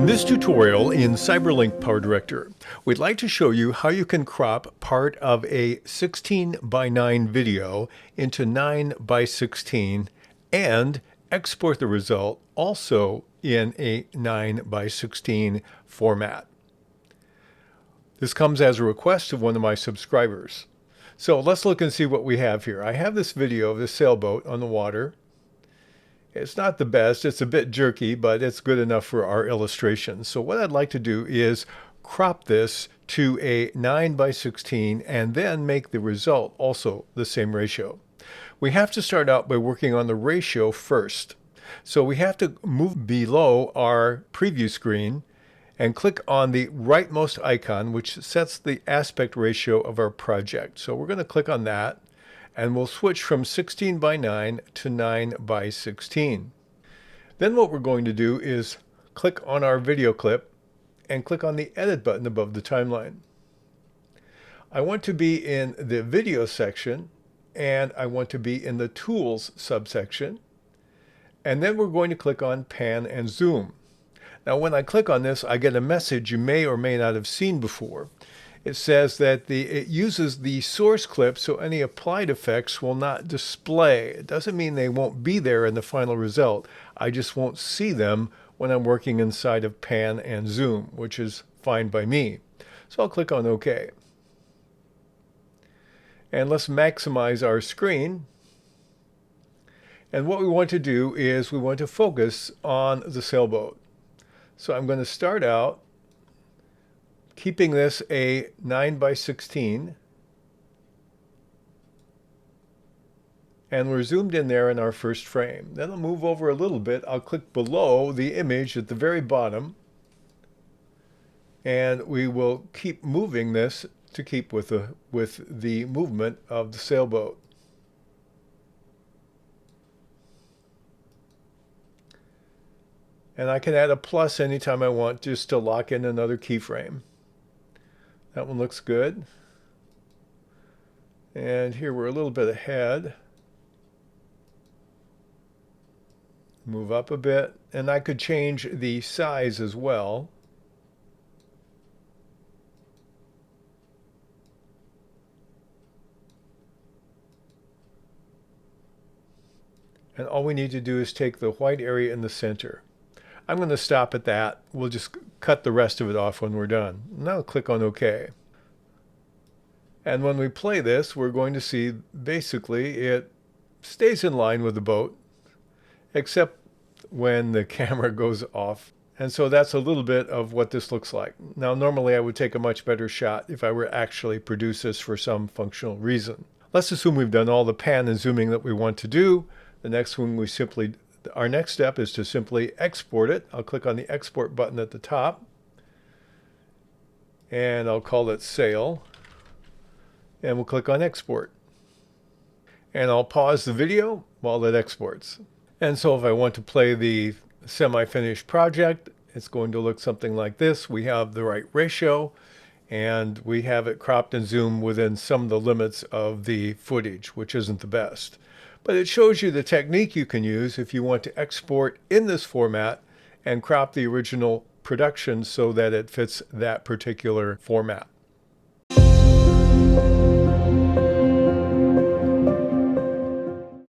this tutorial in CyberLink PowerDirector, we'd like to show you how you can crop part of a 16:9 video into 9:16 and export the result also in a 9:16 format. This comes as a request of one of my subscribers. So let's look and see what we have here. I have this video of this sailboat on the water. It's not the best, it's a bit jerky, but it's good enough for our illustration. So what I'd like to do is crop this to a 9:16 and then make the result also the same ratio. We have to start out by working on the ratio first. So we have to move below our preview screen and click on the rightmost icon, which sets the aspect ratio of our project. So we're going to click on that. And we'll switch from 16:9 to 9:16. Then what we're going to do is click on our video clip and click on the edit button above the timeline. I want to be in the video section and I want to be in the tools subsection. And then we're going to click on pan and zoom. Now when I click on this, I get a message you may or may not have seen before. It says that it uses the source clip, so any applied effects will not display. It doesn't mean they won't be there in the final result. I just won't see them when I'm working inside of pan and zoom, which is fine by me. So I'll click on OK. And let's maximize our screen. And what we want to do is we want to focus on the sailboat. So I'm going to start out keeping this a 9:16, and we're zoomed in there in our first frame. Then I'll move over a little bit. I'll click below the image at the very bottom, and we will keep moving this to keep with the movement of the sailboat. And I can add a plus anytime I want just to lock in another keyframe. That one looks good. And here we're a little bit ahead. Move up a bit. And I could change the size as well. And all we need to do is take the white area in the center. I'm going to stop at that. We'll just cut the rest of it off when we're done. Now click on OK. And when we play this, we're going to see basically it stays in line with the boat, except when the camera goes off. And so that's a little bit of what this looks like. Now normally I would take a much better shot if I were actually produce this for some functional reason. Let's assume we've done all the pan and zooming that we want to do. The next one our next step is to simply export it. I'll click on the export button at the top and I'll call it sail, and we'll click on export, and I'll pause the video while it exports. And so if I want to play the semi-finished project, it's going to look something like this. We have the right ratio and we have it cropped and zoomed within some of the limits of the footage, which isn't the best. But it shows you the technique you can use if you want to export in this format and crop the original production so that it fits that particular format.